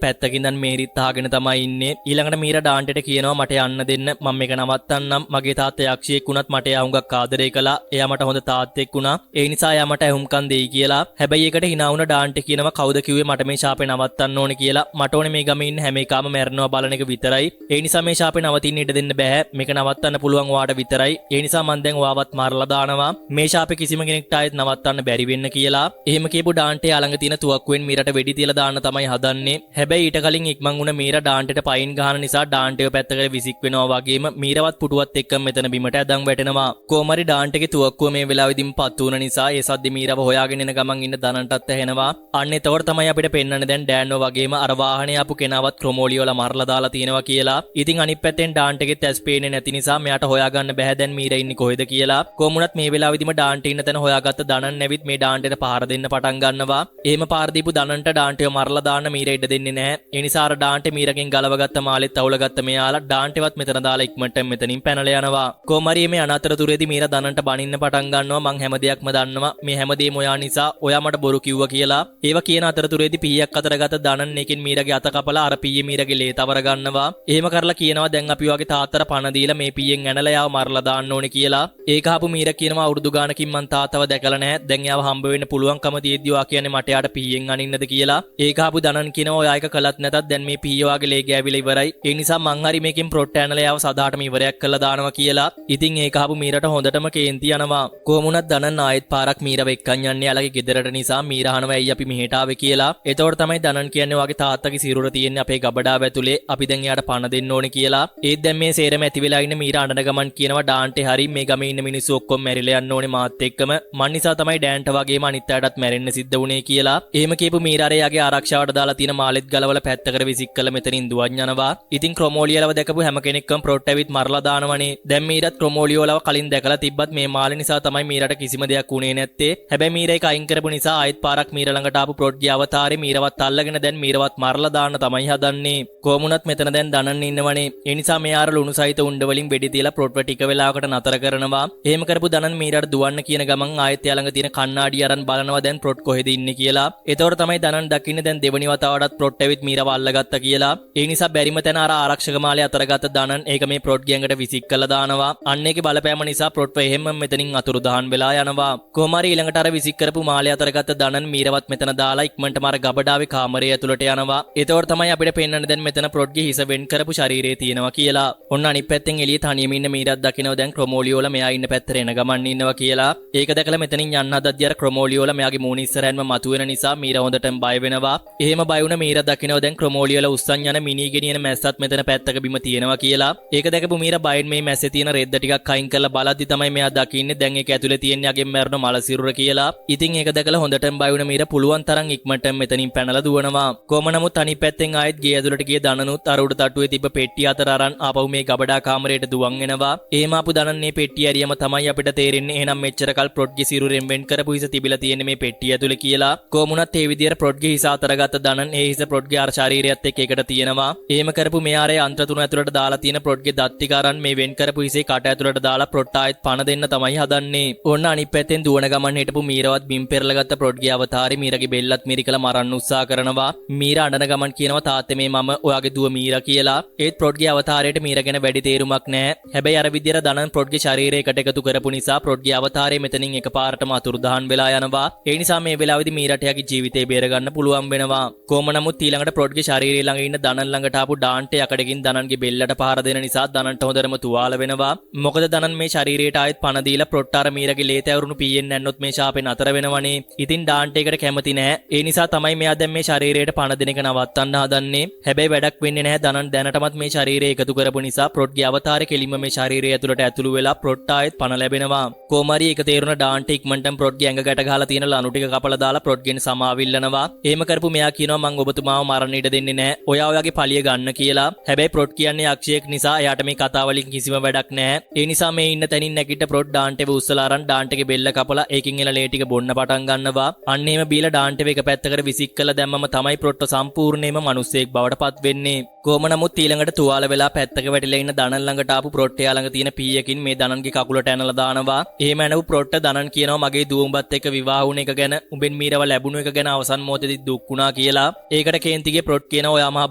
පැත්තකින් දැන් මේරිත් අහගෙන තමයි ඉන්නේ. ඊළඟට මීරා ඩාන්ටිට කියනවා මට යන්න දෙන්න මම මේක නවත්තන්නම්. මගේ තාත්තා යක්ෂයෙක් වුණත් මට එයා හුඟක් ආදරය කළා. එයා මට හොඳ තාත්තෙක් වුණා. ඒ නිසා එයා මට ඇහුම්කන් දෙයි කියලා. හැබැයි ඒකට hina වුණ ඩාන්ටි කියනවා කවුද කිව්වේ මට මේ ශාපේ නවත්තන්න ඕනේ කියලා. මට ඕනේ මේ ගමේ ඉන්න හැම එකම මැරෙනවා බලන එක විතරයි. ඒ නිසා මේ ශාපේ නවතින්න ඉඩ දෙන්න බෑ. මේක නවත්තන්න පුළුවන් ඔයාට විතරයි. ඒ නිසා මං දැන් ඔයාවත් මරලා දානවා. මේ ශාපේ කිසිම කෙනෙක්ට ආයෙත් නවත්තන්න බැරි වෙන්න කියලා. එහෙම කියපු ඩාන්ටි ළඟ තියෙන තුවක්කුවෙන් මීරට වෙඩි තියලා දාන්න තමයි හදන්නේ. හැබැයි ඊට කලින් ඉක්මන් වුණ මීරා ඩාන්ටිට පයින් ගහන නිසා ඩාන්ටිව පැත්තකට විසික් වෙනවා වගේම මීරවත් පුටුවත් එක්ක මෙතන බිමට ඇදන් වැටෙනවා. කොහමරි ඩාන්ටිගේ තුවක්කුව මේ වෙලාවෙදිම පත් වුණ නිසා ඒ සද්ද මීරව හොයාගෙන එන ගමන් ඉන්න දනන්ටත් ඇහෙනවා. අන්න එතකොට තමයි අපිට පෙන්වන්න දැන් ඩෑන්ව වගේම අර වාහනේ ආපු කෙනාවත් ක්‍රොමෝලියෝලා මරලා දාලා තියෙනවා කියලා. ඉතින් අනිත් පැත්තෙන් ඩාන්ටිගෙත් ඇස් පේන්නේ නැති නිසා මෙයාට හොයාගන්න බැහැ දැන් මීරා ඉන්නේ කොහෙද කියලා. කොහොමුණත් මේ වෙලාවෙදිම ඩාන්ටි ඉන්න තැන හොයාගත්ත දනන් නැවිත් මේ ඩාන්ටිට පහර දෙන්න පටන් ගන්නවා. එහෙම පහර දීපු දනන්ට ඩාන්ටිව මරලා දාන්න මීරා ඉඩ දෙන්නේ නැහැ. ඒ නිසා අර ඩාන්ටි මීරගෙන් ගලවගත්ත මාළෙත් අවුලගත්ත මෙයාලා ඩාන්ටිවත් මෙතන දාලා ඉක්මනට මෙතනින් පැනලා යනවා. කොහොමරි මේ අනතරතුරේදී මීරා දනන්ට බනින්න පටන් ගන්නවා. මං හැම දෙයක්ම දන්නවා. මේ හැමදේම ඔයා නිසා ඔයා මට බොරු කිව්වා කියලා. ඒවා කියන අතරතුරේදී පීයක් අතර ගත දනන් එකෙන් මීරගේ අත කපලා අර පීයේ මීරගේ ලේ තවර ගන්නවා. එහෙම කරලා කියනවා දැන් අපි වගේ තාත්තට පණ දීලා මේ පීයෙන් ඇනලා යාව මරලා දාන්න ඕනේ කියලා. ඒක ආපු මීර කියනවා අවුරුදු ගානකින් මං තාත්තව දැකලා නැහැ. දැන් යාව හම්බ වෙන්න පුළුවන්කම තියෙද්දි ඔයා කියන්නේ මට යාට පීයෙන් අනින්නද කියලා. ඒක ආපු දනන් කියනවා ඔයා එක කළත් නැතත් දැන් මේ පීය වාගේ ලේ ගෑවිලා ඉවරයි. ඒ නිසා මං හරි මේකෙන් ප්‍රොට් ඇනලා යාව සදාටම ඉවරයක් කළා දානවා කියලා. ඉතින් ඒක ආපු මීරට හොඳටම කේන්ති යනවා. කොහොමුණත් දනන් ආයෙත් පාරක් මීරව එක්කන් යන්නේ යාලගේ ගෙදරට නිසා මීරා අහනවා ඇයි අපි මෙහෙට ආවේ කියලා. එතකොට තමයි දනන් කියන්නේ ඔයාගේ තාත්තගේ සිරුර තියෙන්නේ අපේ ගබඩාව ඇතුලේ. අපි දැන් යාට පණ දෙන්න ඕනේ කියලා. ඒත් දැන් මේ සේරම ඇති වෙලා ඉන්න මීරා අඬන ගමන් කියනවා ඩාන්ටි හරි මේ ගමේ ඉන්න මිනිස්සු ඔක්කොම මැරිලා යන්න ඕනේ මාත් එක්කම. මන් නිසා තමයි ඩෑන්ට වගේම අනිත් අයටත් මැරෙන්න සිද්ධ වුනේ කියලා. එහෙම කියපු මීරා යාගේ ආරක්ෂාවට දාලා තියෙන මාළෙත් ගලවලා පැත්තකට විසික් කළා මෙතනින් දුවන් යනවා. ඉතින් ක්‍රොමෝලියලව දැකපු හැම කෙනෙක්ම ප්‍රොට් ඇවිත් මරලා දානවනේ. දැන් මීරත් ක්‍රොමෝලියෝලව කලින් දැකලා තිබ්බත් මේ මාළේ නිසා තමයි මීරට කිසිම දෙයක් වුනේ නැත්තේ. හැබැයි මීරා ඒක අයින් කරපු නිසා ආයෙත් පාරක් මීරා ළඟට ආපු ප්‍රොට්ගේ අවතාරේ මීරවත් අල්ලගෙන දැන් මීරවත් මරලා දාන්න තමයි හදන්නේ. කොහොමුණත් මෙතන දැන් දනන්න ඉන්නවනේ. ඒ නිසා මෙයාර ලුණු සහිත උණ්ඩ වලින් වෙඩි තියලා ප්‍රොට්ව ටික වෙලාවකට නතර කරනවා. එහෙම කරපු දනන් මීරට දුවන්න කියන ගමන් ආයෙත් යා ළඟ තියෙන කණ්ණාඩිය අරන් බලනවා දැන් ප්‍රොට් කොහෙද ඉන්නේ කියලා. එතකොට තමයි දනන් දකින්නේ දැන් දෙවනි වතාවටත් ප්‍රොට් ඇවිත් මීරව අල්ලගත්තා කියලා. ඒ නිසා බැරිම තැන අර ආරක්ෂක මාළේ අතරගත දනන් ඒක මේ ප්‍රොට් ගෑඟට විසික් කළා දානවා. අන්න ඒකේ බලපෑම නිසා ප්‍රොට්ව එහෙම මෙතනින් අතුරුදහන් වෙලා යනවා. කොහොමරි ඊළඟට අර විසික් කරපු මාළේ අතරගත දනන් මීරවත් මෙතන දාලා ඉක්මනටම අර ගබඩාවේ කාමරය ඇතුළට යනවා. එතකොට තමයි අපිට පෙන්වන්න දැන් මෙතන ප්‍රොට්ගේ හිස වෙන් කරපු ශරීරය තියෙනවා කියලා. ඔන්න අනිත් පැත්තෙන් එළිය තනියම ඉන්න මීරත් දකිනවා දැන් ක්‍රොමෝලියෝලා මෙයා ඉන්න පැත්තට එන ගමන් ඉන්නවා කියලා. ඒක දැකලා මෙතනින් යන්න හදද්දී අර ක්‍රොමෝලියෝලා මෙයාගේ මූණ ඉස්සරහින්ම මතුවෙන නිසා මීර හොඳටම බය වෙනවා. එහෙම බය වුණ මීර දකිනවා දැන් ක්‍රොමෝලියෝලා උස්සන් යන මිනී ගෙනියන මැස්සත් මෙතන පැත්තක බිම තියෙනවා කියලා. ඒක දැකපු මීර බයෙන් මේ මැස්සේ තියෙන රෙද්ද ටිකක් අයින් කරලා බලද්දි තමයි මෙයා දකින්නේ දැන් ඒක ඇතුලේ තියෙන යගෙන් මැරෙන මල සිරුර කියලා. ඉතින් ඒක දැකලා හොඳටම බය වුණ මීර පුළුවන් තරම් ඉක්මනට මෙතනින් පැනලා දුවනවා. කොහොම නමුත් අනිත් පැත්තෙන් ආයෙත් ගේ ඇතුලට ගිය දනනුත් අර උඩ තට්ටුවේ තිබ්බ පෙට්ටිය අතර අරන් ආපහු මේ ගබඩා කාමරයට දුවන් එනවා. එහෙම ආපු දනන් මේ පෙට්ටිය ඇරියම තමයි අපිට තේරෙන්නේ එහෙනම් මෙච්චර කල් ප්‍රොට්ගේ සිරුරෙන් වෙන් කරපු හිස තිබිලා තියෙන්නේ මේ පෙට්ටිය ඇතුලේ කියලා. කොහොමුණත් ඒ විදියට ප්‍රොට්ගේ හිස අතරගත දනන් ඒ හිස ප්‍රොට්ගේ අර ශරීරයත් එක්ක එකට තියෙනවා. එහෙම කරපු මෙයාරේ අන්ත්‍ර තුන ඇතුලට දාලා තියෙන ප්‍රොට්ගේ දත් ටික අරන් මේ වෙන් කරපු හිසේ කට ඇතුලට දාලා ප්‍රොට් ආයෙත් පණ දෙන්න තමයි හදන්නේ. ඕන්න අනිත් පැත්තෙන් දුවන ගමන් හිටපු මීරවත් බිම් පෙරලගත්ත ප්‍රොට්ගේ අවතාරේ මීරගේ බෙල්ලත් මිරිකලා මරන්න උත්සාහ කරනවා. මීර අඬන ගමන් කියනවා තාත්තේ මේ මම ඔයාගේ දුව මීරා කියලා. ඒත් ප්‍රොට්ගේ අවතාරයට මීර ගැන වැඩි තේරුමක් නැහැ. හැබැයි අර විදියට දනන් ප්‍රොට්ගේ ශරීරයකට එකතු කරපු නිසා ප්‍රොඩ්ගේ අවතාරය මෙතනින් එකපාරටම අතුරුදහන් වෙලා යනවා. ඒ නිසා මේ වෙලාවේදී මීරටයාගේ ජීවිතේ බේරගන්න පුළුවන් වෙනවා. කොහොම නමුත් ඊළඟට ප්‍රොඩ්ගේ ශරීරය ළඟ ඉන්න දනන් ළඟට ආපු ඩාන්ට් යකඩකින් දනන්ගේ බෙල්ලට පහර දෙන නිසා දනන්ට හොඳටම තුවාල වෙනවා. මොකද දනන් මේ ශරීරයට ආයෙත් පණ දීලා ප්‍රොට්ටාර මීරගේ ලේත ඇවරුණු පීයෙන් නැන්නොත් මේ ශාපෙන් අතර වෙනවනේ. ඉතින් ඩාන්ට් එකට කැමති නැහැ. ඒ නිසා තමයි මෙයා දැන් මේ ශරීරයට පණ දෙන එක නවත්තන්න හදන්නේ. හැබැයි වැඩක් වෙන්නේ නැහැ. දනන් දැනටමත් මේ ශරීරය එකතු කරපු නිසා ප්‍රොට්ගේ අවතාරය කෙලින්ම මේ ශරීරය ඇතුළට ඇතුළු වෙලා ප්‍රොට්ට ආයෙත් පණ ලැබෙනවා. කොමාරි එක තේරුණ ඩාන්ට් ඉක්මනටම ප්‍රොට්ගේ ඇඟ ගැට ගහලා තියෙන ලනු ටික කපලා දාලා ප්‍රොට්ගෙන් සමාවිල්ලනවා. එහෙම කරපු මෙයා කියනවා මං ඔබතුමාව මරන්න ඉඩ දෙන්නේ නැහැ. ඔයා ඔයාගේ පලිය ගන්න කියලා. හැබැයි ප්‍රොට් කියන්නේ යක්ෂයෙක් නිසා එයාට මේ කතාවලින් කිසිම වැඩක් නැහැ. ඒ නිසා මේ ඉන්න තැනින් නැගිට ප්‍රොට් ඩාන්ටේව උස්සලා අරන් ඩාන්ටේගේ බෙල්ල කපලා ඒකින් එන ලේ ටික බොන්න පටන් ගන්නවා. අන්න එහෙම බීලා ඩාන්ටේව එක පැත්තකට විසික් කළා දැම්මම තමයි ප්‍රොට්ට සම්පූර්ණයෙන්ම මිනිස්සෙක් බවට පත් වෙන්නේ. කොහොම නමුත් ඊළඟට තුවාල වෙලා පැත්තක වැටිලා ඉන්න දනන් ළඟට ආපු ප්‍රොට්ටයා ළඟ තියෙන පීයකින් මේ දනන්ගේ කකුලට ඇනලා දානවා. එහෙම ඇනපු ප්‍රොට්ට දනන් කියනවා මගේ දුව උඹත් එක්ක විවාහ වුණ එක ගැන උඹෙන් මීරව ලැබුණු එක ගැන අවසන් මොහොතේදී දුක් වුණා කියලා. ඒකට කේන්තිගේ ප්‍රොට් කියනවා ඔයා මහා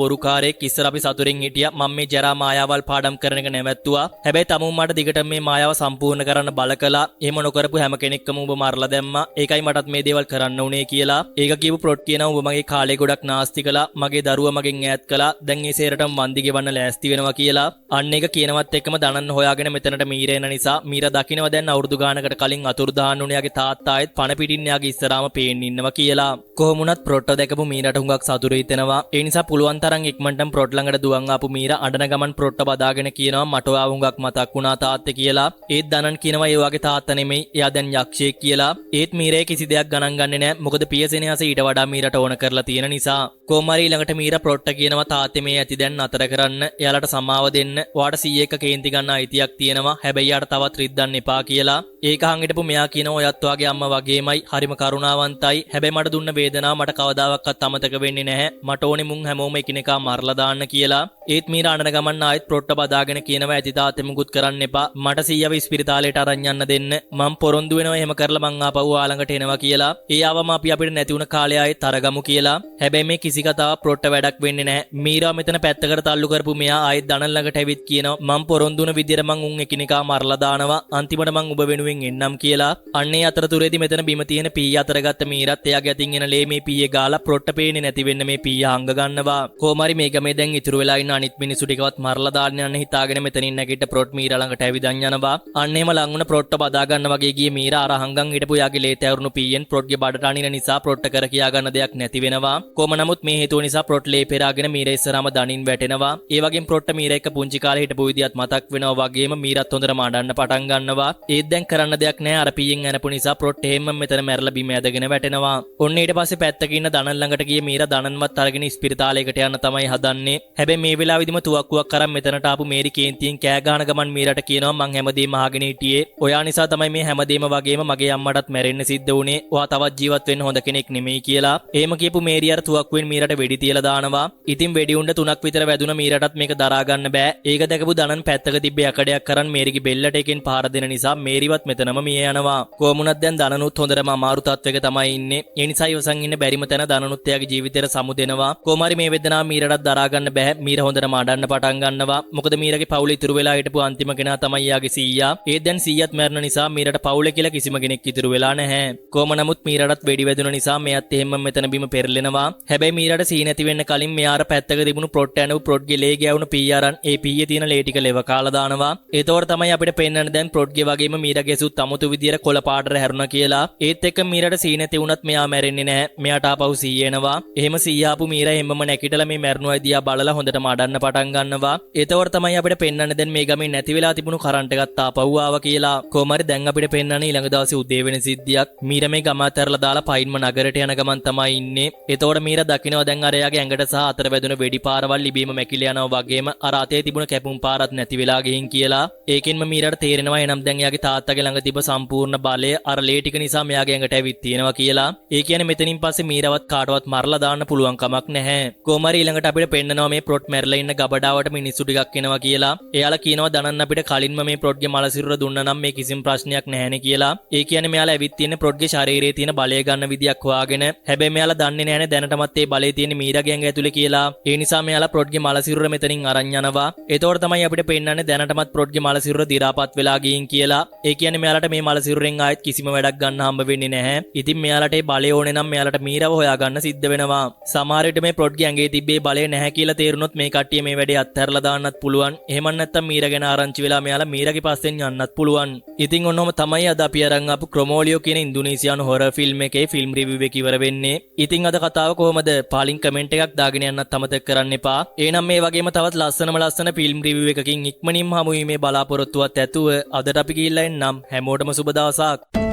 බොරුකාරයෙක් ඉස්සර අපි සතුරින් හිටියා මම මේ ජරා මායාවල් පාඩම් කරන එක නැවැත්තුවා. හැබැයි තමුන් මට දිගට මේ මායාව සම්පූර්ණ කරන්න බල කළා. එහෙම නොකරපු හැම කෙනෙක්ම උඹ මරලා දැම්මා. ඒකයි මටත් මේ දේවල් කරන්න උනේ කියලා. ඒක කියපු ප්‍රොට් කියනවා උඹ මගේ කාලේ ගොඩක් නාස්ති කළා. මගේ දරුවා මගෙන් ඈත් කළා. දැන් ඒ සේරටම වන්දි ගෙවන්න ලෑස්ති වෙනවා කියලා. අන්න ඒක කියනවත් එක්කම දනන් හොයාගෙන මෙතනට මීර එන නිසා මීර දකින්නවා දැන් අවුරුදු ගානකට කලින් අතුරුදහන් වුණ යාගේ තාත්තා ආයෙත් පණ පිටින් යාගේ ඉස්සරහම පේන්න ඉන්නවා කියලා. කොහොම වුණත් ප්‍රොට්ට දැකපු මීරට හුඟක් සතුටු හිතෙනවා. ඒ නිසා පුළුවන් තරම් ඉක්මනටම ප්‍රොට් ළඟට දුවන් ආපු මීර අඬන ගමන් ප්‍රොට්ට බදාගෙන කියනවා මට ඔයාව හුඟක් මතක් වුණා තාත්තේ කියලා. ඒත් දනන් කියනවා ඒ වගේ තාත්තා නෙමෙයි එයා දැන් යක්ෂයෙක් කියලා. ඒත් මීරේ කිසි දෙයක් ගණන් ගන්නේ නැහැ. මොකද පියසෙනෙහස ඊට වඩා මීරට ඕන කරලා තියෙන නිසා. කොහොමරි ඊළඟට මීර ප්‍රොට්ට කියනවා තාත්තේ මේ ඇති දැන් නතර කරන්න. එයාලට සමාව දෙන්න. ඔයාට 100ක කේන්ති ගන්න අයිතියක් තියෙනවා. හැබැයි යාට තවත් රිද්දන්න එපා කියලා. ඒක අහන් හිටපු මෙයා කියනවා ඔයත් වාගේ අම්මා වගේමයි හරිම කරුණාවන්තයි. හැබැයි මට දුන්න වේදනාව මට කවදාවත් අමතක වෙන්නේ නැහැ. මට ඕනේ මුන් හැමෝම එකිනෙකා මරලා දාන්න කියලා. ඒත් මීර අඬන ගමන් ආයෙත් ප්‍රොට්ට බදාගෙන කියනවා ඇති තාත්තේ මුකුත් කරන්න එපා. මට 100ව ඉස්පිරිතාලේට අරන් යන්න දෙන්න. මම පොරොන්දු වෙනවා එහෙම කරලා මං ආපහු ආලඟට එනවා කියලා. ඒ ආවම අපි අපිට නැති වුණ කාලේ ආයෙත් අරගමු කියලා. හැබැයි මේ කිසි කතාවක් ප්‍රොට්ට වැඩක් වෙන්නේ නැහැ. මීරා මෙතන පැත්තකට තල්ලු කරපු මෙයා ආයෙත් දනන් ළඟට ඇවිත් කියනවා මම පොරොන්දු වුණ විදියට මං උන් එකිනෙකා මරලා දානවා. අන්තිමට මං ඔබ වෙනුවෙන් එන්නම් කියලා. අන්නේ අතරතුරේදී මෙතන බිම තියෙන පීය අතරගත්ත මීරත් එයාගේ අතින් එන ලේ මේ පීයේ ගාලා ප්‍රොට්ට පේන්නේ නැති වෙන්න මේ පීය හංග ගන්නවා. කොහොමරි මේක මේ දැන් ඉතුරු වෙලා ඉන්න අනිත් මිනිස්සු ටිකවත් මරලා දාන්න යන හිතාගෙන මෙතනින් නැගිට ප්‍රොට් මීරා ළඟට ඇවිදන් යනවා. අන්න එහෙම ලඟ වුණ ප්‍රොට්ට බදා ගන්න වගේ ගියේ මීරා අර හංගන් හිටපු යාගේ ලේත ඇවරුණු පීයෙන් ප්‍රොට්ගේ බඩට අනින නිසා ප්‍රොට්ට කර කියා ගන්න දෙයක් නැති වෙනවා. කොහොම නමුත් මේ හේතුව නිසා ප්‍රොට් ලේ පෙරාගෙන මීරා ඉස්සරහම දනින් වැටෙනවා. ඒ වගේම ප්‍රොට්ට මීරා එක්ක පුංචි කාලේ හිටපු විදියත් මතක් වෙනවා වගේම මීරත් හොඳට මාඩන්න පටන් ගන්නවා. ඒත් දැන් කරන්න දෙයක් නැහැ අර පීයෙන් යනපු නිසා ප්‍රොට් එහෙම මෙතන මැරලා බිම ඇදගෙන වැටෙනවා. ඔන්න ඊට පස්සේ පැත්තක ඉන්න දනන් ළඟට ගියේ මීරා දනන්වත් අරගෙන ඉස්පිරිතාලයකට යන්න තමයි හදන්නේ. හැබැයි මේ වෙලාවෙදිම තුවක්කුවක් අරන් මෙතනට ආපු මේරි කේන්තියෙන් කෑ ගහන ගමන් මීරට කියනවා මං හැමදේම අහගෙන හිටියේ. ඔයා නිසා තමයි මේ හැමදේම වගේම මගේ අම්මටත් මැරෙන්න සිද්ධ වුණේ. ඔයා තවත් ජීවත් වෙන්න හොඳ කෙනෙක් නෙමෙයි කියලා. එහෙම කියපු මේරි අර තුවක්කුවෙන් මීරට වෙඩි තියලා දානවා. ඉතින් වෙඩි උණ්ඩ 3ක් විතර වැදුන මීරටත් මේක දරා ගන්න බෑ. ඒක දැකපු දනන් පැත්තක තිබ්බ යකඩයක් කරන් මේරිගේ බෙල්ලට එකෙන් පහර දෙන නිසා මේරිවත් මෙතනම මිය යනවා. කොමුණත් දැන් දනනුත් හොඳටම අමාරු තත්වයක තමයි ඉන්නේ. ඒ නිසා ඉවසන් ඉන්න බැරිම තැන දනනුත් එයාගේ ජීවිතේට සමු දෙනවා. කොමාරි මේ වේදනාව මීරටත් දරා ගන්න බෑ. මීර හොඳටම අඬන්න පටන් ගන්නවා. මොකද මීරගේ පවුලේ ඉතුරු වෙලා හිටපු අන්තිම කෙනා තමයි යාගේ සීයා. ඒත් දැන් සීයාත් මැරෙන නිසා මීරට පවුලේ කියලා කිසිම කෙනෙක් ඉතුරු වෙලා නැහැ. කොහොම නමුත් මීරටත් වෙඩි වැදුන නිසා මෙයත් එහෙම මෙතන බිම පෙරලෙනවා. හැබැයි මීරට සී නැති වෙන්න කලින් මෙයාර පැත්තක තිබුණු ප්‍රොට් ඇනු ප්‍රොට්ගේ ලේ ගෑවුණු පීය අරන් ඒ පීයේ තියෙන ලේ ටික ලෙව කාලා දානවා. ඒතකොට තමයි අපිට පෙන්වන්න දැන් ප්‍රොට්ගේ වගේම මීරගේ සුත් අමුතු විදියට කොළ පාටට හැරුණා කියලා. ඒත් එක්ක මීරට සී නැති වුණත් මෙයා මැරෙන්නේ නැහැ. මෙයාට ආපහු සී එනවා. එහෙම සී ආපු මීර හැමම නැකිටලා මේ මැරුණුවයි දිහා බලලා හොඳටම අඩන්න පටන් ගන්නවා. ඒතකොට තමයි අපිට පෙන්වන්න දැන් මේ ගමේ නැති වෙලා තිබුණු කරන්ට් එකත් ආපහු ආවා කියලා. කොහොමරි දැන් අපිට පෙන්වන්න ඊළඟ දවසේ උදේ වෙන සිද්ධියක්. මීර මේ ගම අතරලා දාලා පයින්ම නගරයට යන ගමන් තමයි ඉන්නේ. ඒතකොට මීර දකිනවා දැන් අර එයාගේ ඇඟට සහ අතර වැදුන වෙඩි පාරවල් ලිබීම මැකිලා යනවා වගේම අර අතේ තිබුණ කැපුම් පාරත් නැති වෙලා ගිහින් කියලා. ඒකෙන්ම මීරට තේරෙනවා එනම් දැන් එයාගේ තාත්තගේ ළඟ තිබ්බ සම්පූර්ණ බලය අර ලේ ටික නිසා මෙයාගේ ඇඟට ඇවිත් තියෙනවා කියලා. ඒ කියන්නේ මෙතනින් පස්සේ මීරවත් කාටවත් මරලා දාන්න පුළුවන් කමක් නැහැ. කොහොමරි ඊළඟට අපිට පෙන්නනවා මේ ප්‍රොට් මැරලා ඉන්න ගබඩාවට මිනිස්සු ටිකක් එනවා කියලා. එයාලා කියනවා දනන් අපිට කලින්ම මේ ප්‍රොට්ගේ මල සිරුර දුන්නා නම් මේ කිසිම ප්‍රශ්නයක් නැහැනේ කියලා. ඒ කියන්නේ මෙයාලා ඇවිත් තියෙන ප්‍රොට්ගේ ශරීරයේ තියෙන බලය ගන්න විදියක් හොයාගෙන. හැබැයි මෙයාලා දන්නේ නැහැනේ දැනටමත් ඒ බලය තියෙන මීරගේ ඇඟ ඇතුලේ කියලා. ඒ නිසා මෙයාලා ප්‍රොට්ගේ මල සිරුර මෙතනින් අරන් යනවා. ඒතකොට තමයි අපිට පෙන්නන්නේ දැනටමත් ප්‍රොට්ගේ මල සිරුර දි รา පත් වෙලා ගින් කියලා. ඒ කියන්නේ තියෙන්නේ මෙයාලට මේ මලසිරුරෙන් ආයෙත් කිසිම වැඩක් ගන්න හම්බ වෙන්නේ නැහැ. ඉතින් මෙයාලට ඒ බලය ඕනේ නම් මෙයාලට මීරව හොයාගන්න සිද්ධ වෙනවා. සමහර විට මේ ප්ලොට්ගේ ඇඟේ තිබ්බේ බලය නැහැ කියලා තේරුනොත් මේ කට්ටිය මේ වැඩේ අත්හැරලා දාන්නත් පුළුවන්. එහෙම නැත්නම් මීර ගැන ආරංචි වෙලා මෙයාලා මීරගේ පස්සෙන් යන්නත් පුළුවන්. ඉතින් ඔන්නෝම තමයි අද අපි අරන් ආපු ක්‍රොමෝලියෝ කියන ඉන්දුනීසියානු හොරර් ෆිල්ම් එකේ ෆිල්ම් රිවිව් එක ඉවර වෙන්නේ. ඉතින් අද කතාව කොහමද? පාලින් කමෙන්ට් එකක් දාගෙන යන්නත් අමතක කරන්න එපා. එහෙනම් මේ වගේම තවත් ලස්සන ෆිල්ම් රිවිව් එකකින් ඉක්මනින්ම හමු වීමේ බලාපොරොත්තුවත් ඇතුව අදට අපි ගිහිල්ලා එන්නම්. හැමෝටම සුබ දවසක්.